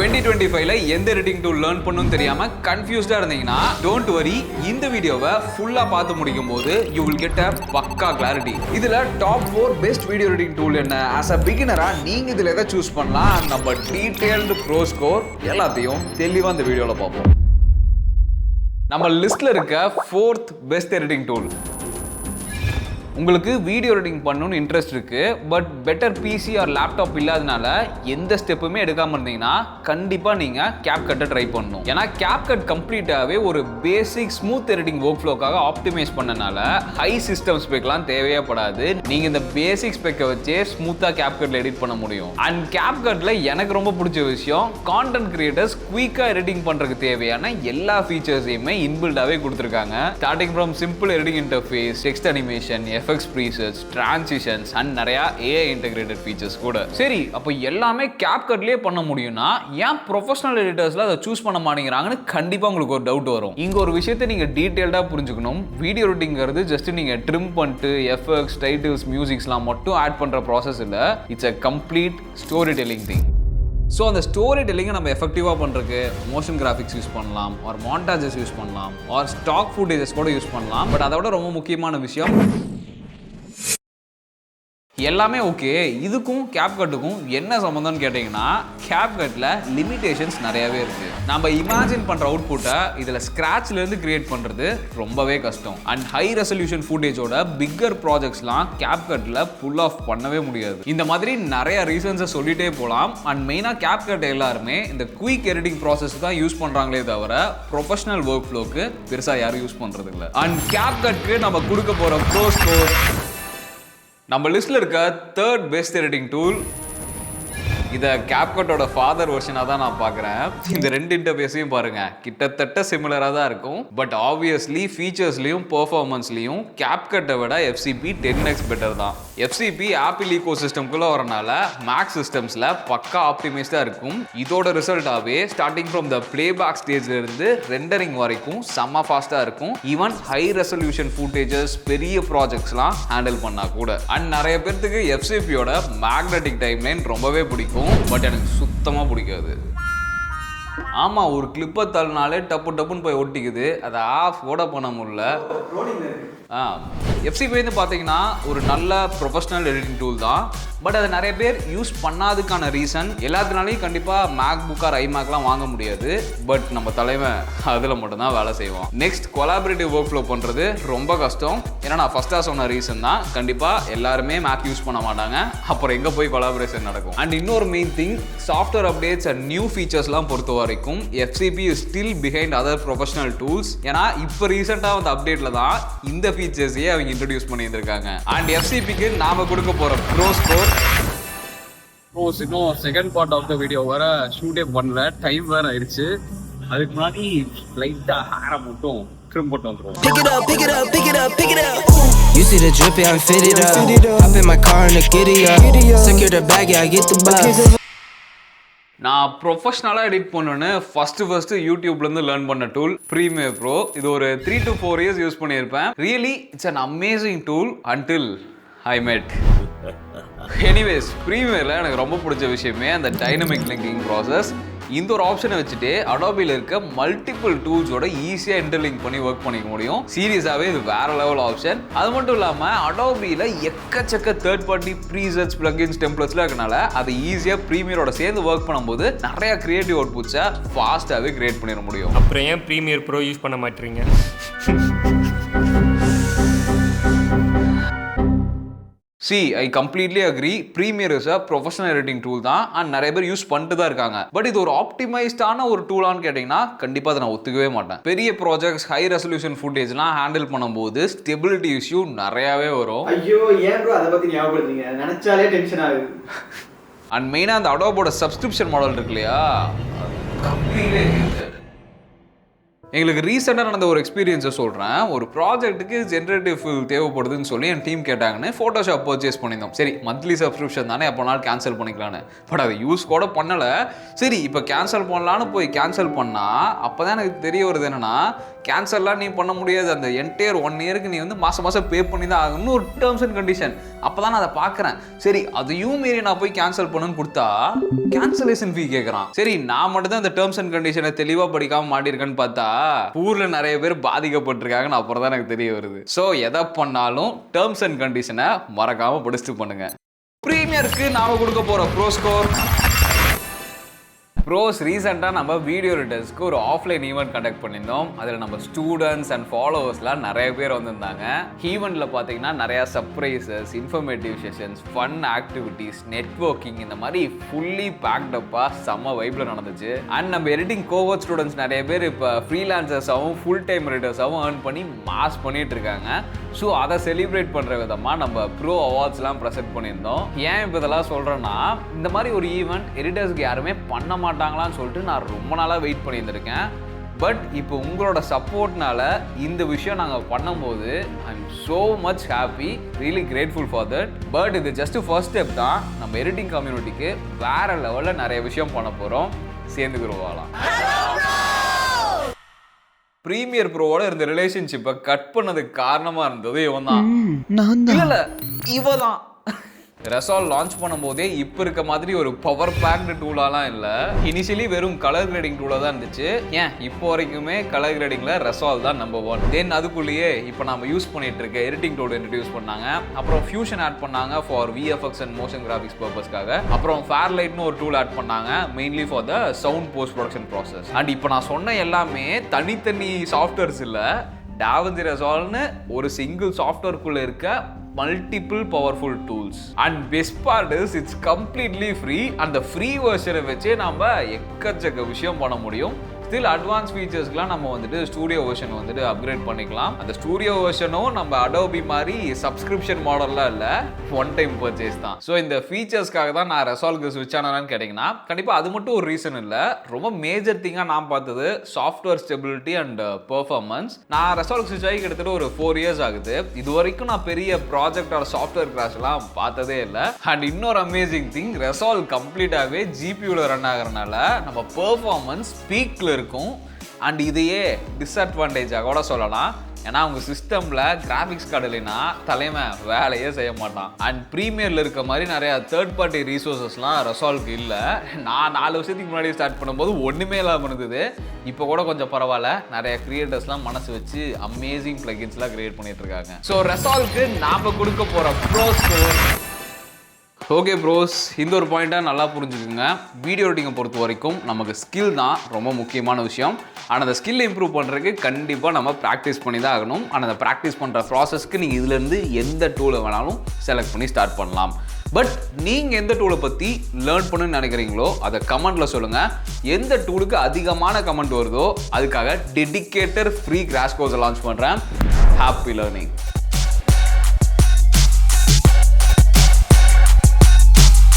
2025ல எந்த editing tool learn பண்ணனும் தெரியாம கன்ஃபியூஸ்டா இருந்தீங்கன்னா டோன்ட் வரி, இந்த வீடியோவை ஃபுல்லா பார்த்து முடிக்கும் போது you will get a பக்கா clarity. இதுல top 4 best video editing tool என்ன, as a beginner நீங்க இதுல எதை சூஸ் பண்ணலாம், நம்ம டீடைல்டு ப்ரோ ஸ்கோர் எல்லாத்தையும் தெளிவா இந்த வீடியோல பார்ப்போம். நம்ம லிஸ்ட்ல இருக்க 4th பெஸ்ட் எடிட்டிங் டூல். உங்களுக்கு வீடியோ எடிட்டிங் பண்ணணும்னு இன்ட்ரெஸ்ட் இருக்கு, but better PC or laptop இல்லாதனால எந்த ஸ்டெப்புமே எடுக்காம இருந்தீங்கன்னா கண்டிப்பா நீங்க CapCut ட்ரை பண்ணணும். ஏன்னா CapCut கம்ப்ளீட்டாவே ஒரு பேசிக் ஸ்மூத் எடிட்டிங் ஒர்க் ஃப்ளோக்காக ஆப்டிமைஸ் பண்ணனால ஹை சிஸ்டம் ஸ்பெக்லாம் தேவையே படாது. நீங்க இந்த பேசிக் ஸ்பெக்கை வச்சே ஸ்மூத்தா CapCutல எடிட் பண்ண முடியும். அண்ட் CapCutல எனக்கு ரொம்ப பிடிச்ச விஷயம், கான்டென்ட் கிரியேட்டர்ஸ் குயிக்கா எடிட்டிங் பண்றதுக்கு தேவையான எல்லா ஃபீச்சர்ஸையுமே இன்பில்டாவே கொடுத்துருக்காங்க. Starting from simple editing interface, text animation, effects presets, transitions and நிறைய AI இன்டெகிரேட்டட் ஃபீச்சர்ஸ் கூட. சரி, அப்போ எல்லாமே CapCutலயே பண்ண முடியும்னா ஏன் ப்ரொஃபஷனல் எடிட்டர்ஸ்ல அதை சூஸ் பண்ண மாட்டேங்கிறாங்கன்னு கண்டிப்பா உங்களுக்கு ஒரு டவுட் வரும். இங்க ஒரு விஷயத்தை நீங்க டீடைல்டா புரிஞ்சுக்கணும். வீடியோ எடிட்டிங்கிறது ஜஸ்ட் நீங்க ட்ரிம் பண்ணிட்டு எஃபெக்ட்ஸ், டைட்டில்ஸ், மியூசிக்ஸ்லாம் மட்டும் ஆட் பண்ற ப்ராசஸ் இல்ல. It's a complete story telling thing. So அந்த ஸ்டோரி டெல்லிங்கை நம்ம எஃபெக்டிவாக பண்ணுறதுக்கு மோஷன் கிராஃபிக்ஸ் யூஸ் பண்ணலாம், ஆர் மாண்டாஜஸ் யூஸ் பண்ணலாம், ஆர் ஸ்டாக் ஃபுட்டேஜஸ் கூட யூஸ் பண்ணலாம். பட் அதோட ரொம்ப முக்கியமான விஷயம், எல்லாமே ஓகே, இதுக்கும் CapCutக்கும் என்ன சம்மந்தம்னு கேட்டிங்கன்னா CapCutல லிமிடேஷன்ஸ் நிறையவே இருக்கு. நம்ம இமேஜின் பண்ற அவுட்புட்டை இதில் ஸ்க்ராட்ச்லேருந்து கிரியேட் பண்ணுறது ரொம்பவே கஷ்டம். அண்ட் ஹை ரெசல்யூஷன் ஃபுட்டேஜோட பிக்கர் ப்ராஜெக்ட்ஸ்லாம் CapCutல புல் ஆஃப் பண்ணவே முடியாது. இந்த மாதிரி நிறைய ரீசன்ஸை சொல்லிட்டே போகலாம். அண்ட் மெயினாக CapCut எல்லாருமே இந்த குயிக் எடிட்டிங் ப்ராசஸ் தான் யூஸ் பண்ணுறாங்களே தவிர ப்ரொஃபஷனல் ஒர்க் ஃப்ளோக்கு பெருசாக யாரும் யூஸ் பண்ணுறது இல்லை. அண்ட் CapCutக்கு நம்ம கொடுக்க போகிற ப்ரோ ஸ்கோர், நம்ம லிஸ்ட்ல இருக்க 3rd பெஸ்ட் எடிட்டிங் டூல். இதை CapCutோட ஃபாதர் வெர்ஷனாக தான் நான் பார்க்குறேன். இந்த ரெண்டு இன்டர்ஃபேஸையும் பாருங்க, கிட்டத்தட்ட சிமிலராக தான் இருக்கும். பட் ஆப்வியஸ்லி ஃபீச்சர்ஸ்லையும் பெர்ஃபார்மன்ஸ்லையும் CapCutஐ விட FCP 10x பெட்டர் தான். FCP ஆப்பிள் ஈகோ சிஸ்டம்குள்ளே வரனால மேக் சிஸ்டம்ஸில் பக்கா ஆப்டிமைஸ்டாக இருக்கும். இதோட ரிசல்ட்டாகவே ஸ்டார்டிங் ஃப்ரம் த பிளேபேக் ஸ்டேஜ்ல இருந்து ரெண்டரிங் வரைக்கும் செம்ம ஃபாஸ்ட்டாக இருக்கும். ஈவன் ஹை ரெசல்யூஷன் ஃபுட்டேஜஸ், பெரிய ப்ராஜெக்ட்ஸ்லாம் ஹேண்டில் பண்ணா கூட. அண்ட் நிறைய பேர்த்துக்கு FCPயோட மேக்னெட்டிக் டைம்லைன் ரொம்பவே பிடிக்கும். பட் எனக்கு சுத்தமா பிடிக்காது. ஆமா, ஒரு கிளிப்பை தள்ளினாலே டப்பு டப்புன்னு போய் ஒட்டிக்குது, அதை ஆஃப் கூட பண்ண முடியல. FCP வந்து பார்த்தீங்கன்னா ஒரு நல்ல ப்ரொஃபஷனல் எடிட்டிங் டூல் தான். பட் அதை நிறைய பேர் யூஸ் பண்ணாததுக்கான ரீசன், எல்லாத்தினாலையும் கண்டிப்பாக MacBook ஆர் iMacலாம் வாங்க முடியாது. பட் நம்ம தலைவன் அதில் மட்டும்தான் வேலை செய்வோம். நெக்ஸ்ட், கொலாபரேட்டிவ் ஒர்க் ஃப்ளோ பண்ணுறது ரொம்ப கஷ்டம். ஏன்னா நான் ஃபஸ்ட்டாக சொன்ன ரீசன் தான், கண்டிப்பாக எல்லாருமே Mac யூஸ் பண்ண மாட்டாங்க. அப்புறம் எங்கே போய் கொலாபரேஷன் நடக்கும்? அண்ட் இன்னொரு main thing, software updates and new ஃபீச்சர்ஸ்லாம் பொறுத்த வரைக்கும் FCP is still behind other professional tools. ஏன்னா இப்போ ரீசெண்டாக வந்த அப்டேட்டில் தான் இந்த ஃபீச்சர்ஸையே அவங்க இன்ட்ரடியூஸ் பண்ணியிருந்திருக்காங்க. அண்ட் FCPக்கு நாம கொடுக்க போகிற ப்ரோ ஸ்கோர். இன்னும் second part of the video வர ஷூட்டே பண்ணல, டைம் வேற ஆயிடுச்சு. அதுக்கு முன்னாடி லைட்டா ஹேரை மட்டும் ட்ரிம் போட்டு வந்துருவோம். You see the drip, I'm fitted up. Hop in my car and get it up. Secure the bag, I get the bus. நான் ப்ரொஃபஷ்னலாக எடிட் பண்ணணுன்னு ஃபஸ்ட்டு யூடியூப்லேருந்து லேர்ன் பண்ண டூல் ப்ரீமியர் ப்ரோ. இது ஒரு 3 to 4 years யூஸ் பண்ணியிருப்பேன். Really it's an amazing tool until I மெட். Anyways, ப்ரீமியரில் எனக்கு ரொம்ப பிடிச்ச விஷயமே அந்த டைனமிக் லிங்கிங் ப்ராசஸ். இந்த ஒரு ஆப்ஷனை வச்சுட்டு அடோபியில் இருக்க மல்டிபிள் டூல்ஸோட ஈஸியாக இன்டர்லிங்க் பண்ணி ஒர்க் பண்ணிக்க முடியும். சீரியஸாகவே இது வேற லெவல் ஆப்ஷன். அது மட்டும் இல்லாமல் அடோபியில் எக்கச்சக்க தேர்ட் பார்ட்டி ப்ரீசெட்ஸ், பிளகின்ஸ், டெம்ப்ளேட்ஸ்லாம் இருக்கனால அது ஈஸியாக ப்ரீமியரோட சேர்ந்து ஒர்க் பண்ணும்போது நிறைய கிரியேட்டிவ் அவுட்புட்ஸை ஃபாஸ்ட்டாகவே கிரியேட் பண்ணிட முடியும். அப்புறம் ஏன் ப்ரீமியர் ப்ரோ யூஸ் பண்ண மாட்டீங்க? I completely agree. Premiere is a professional editing tool தான். அண்ட் நிறைய பேர் யூஸ் பண்ணிட்டு தான் இருக்காங்க. பட் இது ஒரு ஆப்டிமைஸ்டான ஒரு டூலான்னு கேட்டிங்கன்னா கண்டிப்பாக அதை நான் ஒத்துக்கவே மாட்டேன். பெரிய ப்ராஜெக்ட்ஸ், ஹை ரெசல்யூஷன் ஃபுட்டேஜ்லாம் ஹேண்டில் பண்ணும்போது ஸ்டெபிலிட்டி இஷ்யூ நிறையாவே வரும். ஐயோ, ஏன் ப்ரோ அதை பற்றி ஞாபகப்படுத்துறீங்க? நினச்சாலே டென்ஷன் ஆகுது. அண்ட் மெயினாக அந்த அடோபோட சப்ஸ்கிரிப்ஷன் மாடல் இருக்கு இல்லையா, எங்களுக்கு ரீசெண்டாக நடந்த ஒரு எக்ஸ்பீரியன்ஸை சொல்கிறேன். ஒரு ப்ராஜெக்ட்டுக்கு ஜென்ரேட்டிவ் ஃபில் தேவைப்படுதுன்னு சொல்லி என் டீம் கேட்டாங்கன்னு ஃபோட்டோஷாப் பர்ச்சேஸ் பண்ணியிருந்தோம். சரி மந்த்லி சப்ஸ்கிரிப்ஷன் தானே, எப்போ நாள் கேன்சல் பண்ணிக்கலான்னு. பட் அதை யூஸ் கூட பண்ணலை. சரி இப்போ கேன்சல் பண்ணலான்னு போய் கேன்சல் பண்ணால் அப்போ தான் எனக்கு தெரிய வருது என்னென்னா, கேன்சல்லாம் நீ பண்ண முடியாது, அந்த என்டையர் 1 இயருக்கு நீ வந்து மாதம் மாதம் பே பண்ணி தான் ஆகணும்னு ஒரு டேர்ம்ஸ் அண்ட் கண்டிஷன். அப்போ தான் நான் அதை பார்க்குறேன். சரி அதையும் மீறி நான் போய் கேன்சல் பண்ணுன்னு கொடுத்தா கேன்சலேஷன் ஃபீ கேட்குறான். சரி நான் மட்டும் தான் இந்த டேர்ம்ஸ் அண்ட் கண்டிஷனை தெளிவாக படிக்காமல் மாட்டிருக்கேன்னு பார்த்தா ஊர்ல நிறைய பேர் பாதிக்கப்பட்டிருக்காங்கன்னு அப்புறம் தான் எனக்கு தெரிய வருது. ஸோ எதை பண்ணாலும் டேர்ம்ஸ் அண்ட் கண்டிஷனை மறக்காம படிச்சுட்டு பண்ணுங்க. ப்ரீமியருக்கு நாம கொடுக்க போற ப்ரோ ஸ்கோர். ப்ரோஸ் ரீசெண்டாக நம்ம வீடியோ ரிட்டர்ஸ்க்கு ஒரு ஆஃப்லைன் ஈவெண்ட் கண்டக்ட் பண்ணியிருந்தோம். அதில் நம்ம ஸ்டூடெண்ட்ஸ் அண்ட் ஃபாலோவர்ஸ்லாம் நிறைய பேர் வந்திருந்தாங்க. ஈவெண்ட்டில் பார்த்தீங்கன்னா நிறையா surprises, informative sessions, fun activities, networking, இந்த மாதிரி ஃபுல்லி பேக்டப்பாக செம்ம வைப்பில் நடந்துச்சு. அண்ட் நம்ம எடிட்டிங் கோவர்ட் ஸ்டூடெண்ட்ஸ் நிறைய பேர் இப்போ ஃப்ரீலான்சர்ஸாகவும் ஃபுல் டைம் ரைட்டர்ஸாகவும் ஏர்ன் பண்ணி மாஸ் பண்ணிட்டு இருக்காங்க. ஸோ அதை செலிப்ரேட் பண்ணுற விதமாக நம்ம ப்ரோ அவார்ட்ஸ்லாம் ப்ரெசென்ட் பண்ணியிருந்தோம். ஏன் இப்போ இதெல்லாம் சொல்கிறேன்னா, இந்த மாதிரி ஒரு ஈவெண்ட் எடிட்டர்ஸ்க்கு யாருமே பண்ண மாட்டாங்களான்னு சொல்லிட்டு நான் ரொம்ப நாளாக வெயிட் பண்ணியிருந்திருக்கேன். பட் இப்போ உங்களோட சப்போர்ட்னால இந்த விஷயம் நாங்கள் பண்ணும்போது I am so much happy, really grateful for that. But இது ஜஸ்ட் ஃபர்ஸ்ட் ஸ்டெப் தான். நம்ம எடிட்டிங் கம்யூனிட்டிக்கு வேறு லெவலில் நிறைய விஷயம் பண்ண போகிறோம். சேர்ந்து குருவாலாம். ப்ரீமியர் ப்ரோவோட இருந்த ரிலேஷன்ஷிப்பை கட் பண்ணதுக்கு காரணமாக இருந்தது இவன் தான். இல்லை இவ தான். ரெசால்வ் லான்ச் பண்ணும்போதே இப்போ இருக்க மாதிரி ஒரு பவர் பேக்டு டூலாலாம் இல்லை. இனிஷியலி வெறும் கலர் கிரேடிங் டூலாக தான் இருந்துச்சு. ஏன் இப்போ வரைக்குமே கலர் கிரேடிங்கில் ரெசால்வ் தான் நம்பர் 1. தென் அதுக்குள்ளேயே இப்போ நம்ம யூஸ் பண்ணிட்டு இருக்க எடிட்டிங் டூல் இன்ட்ரடியூஸ் பண்ணாங்க. அப்புறம் ஃபியூஷன் ஆட் பண்ணாங்க for VFX and motion graphics பர்பஸ்க்காக. அப்புறம் ஃபேர்லைட்னு ஒரு டூல் ஆட் பண்ணாங்க mainly for the sound post production process. And இப்போ நான் சொன்ன எல்லாமே தனித்தனி சாஃப்ட்வேர்ஸ் இல்லை. DaVinci Resolveனு ஒரு சிங்கிள் சாஃப்ட்வேர்க்குள்ளே இருக்க multiple powerful tools. And best part is it's completely free. And the free version வச்சே நாம எக்கச்சக்க விஷயம் பண்ண முடியும். ஸ்டில் அட்வான்ஸ் ஃபீச்சர்ஸ்க்குலாம் நம்ம வந்துட்டு ஸ்டூடியோ வெர்ஷன் வந்துட்டு அப்கிரேட் பண்ணிக்கலாம். அந்த ஸ்டூடியோ வெர்ஷனும் நம்ம அடோபி மாதிரி சப்ஸ்கிரிப்ஷன் மாடல்லாம் இல்லை, ஒன் டைம் பர்ச்சேஸ் தான். ஸோ இந்த ஃபீச்சர்ஸ்க்காக தான் நான் ரெசால்வ்க்கு ஸ்விட்ச் ஆனான்னு கேட்டிங்கன்னா கண்டிப்பாக அது மட்டும் ஒரு ரீசன் இல்லை. ரொம்ப மேஜர் திங்காக நான் பார்த்தது சாஃப்ட்வேர் ஸ்டெபிலிட்டி அண்ட் பெர்ஃபார்மன்ஸ். நான் ரெசால்வ்க்கு ஸ்விட்ச் ஆகி கிட்டத்தட்ட ஒரு 4 இயர்ஸ் ஆகுது. இது வரைக்கும் நான் பெரிய ப்ராஜெக்ட் ஆர் சாஃப்ட்வேர் கிராஷ்லாம் பார்த்ததே இல்லை. அண்ட் இன்னொரு அமேசிங் திங், ரெசால்வ் கம்ப்ளீட்டாகவே ஜிபியூவில் ரன் ஆகிறனால நம்ம பெர்ஃபார்மன்ஸ் பீக்கில் இருக்கும். அண்ட் இதையே டிஸ்அட்வான்டேஜாக கூட சொல்லலாம். ஏன்னா அவங்க சிஸ்டமில் கிராஃபிக்ஸ் கார்டு இல்லைன்னா தலைமை வேலையே செய்ய மாட்டான். அண்ட் ப்ரீமியரில் இருக்க மாதிரி நிறையா தேர்ட் பார்ட்டி ரீசோர்ஸஸ்லாம் ரெசால்வ்க்கு இல்லை. நான் 4 வருஷத்துக்கு முன்னாடி ஸ்டார்ட் பண்ணும்போது ஒன்றுமே இல்லாமல் இருந்தது. இப்போ கூட கொஞ்சம் பரவாயில்ல, நிறைய கிரியேட்டர்ஸ்லாம் மனசு வச்சு அமேசிங் பிளகின்ஸ்லாம் கிரியேட் பண்ணிட்டு இருக்காங்க. ஸோ ரெசால்வ்க்கு நாம் கொடுக்க போகிற ப்ரோ ஸ்கோர். ஓகே ப்ரோஸ், இந்த ஒரு பாயிண்ட்டாக நல்லா புரிஞ்சுக்குங்க. வீடியோ எடிட்டிங்கை பொறுத்த வரைக்கும் நமக்கு ஸ்கில் தான் ரொம்ப முக்கியமான விஷயம். ஆனால் அந்த ஸ்கில் இம்ப்ரூவ் பண்ணுறதுக்கு கண்டிப்பாக நம்ம ப்ராக்டிஸ் பண்ணி தான் ஆகணும். ஆனால் அந்த ப்ராக்டிஸ் பண்ணுற ப்ராசஸ்க்கு நீங்கள் இதுலேருந்து எந்த டூலை வேணாலும் செலக்ட் பண்ணி ஸ்டார்ட் பண்ணலாம். பட் நீங்கள் எந்த டூலை பற்றி லேர்ன் பண்ணுன்னு நினைக்கிறீங்களோ அதை கமெண்ட்டில் சொல்லுங்கள். எந்த டூலுக்கு அதிகமான கமெண்ட் வருதோ அதுக்காக டெடிகேட்டட் ஃப்ரீ கிராஷ் கோர்ஸை லான்ச் பண்ணுறேன். Happy learning.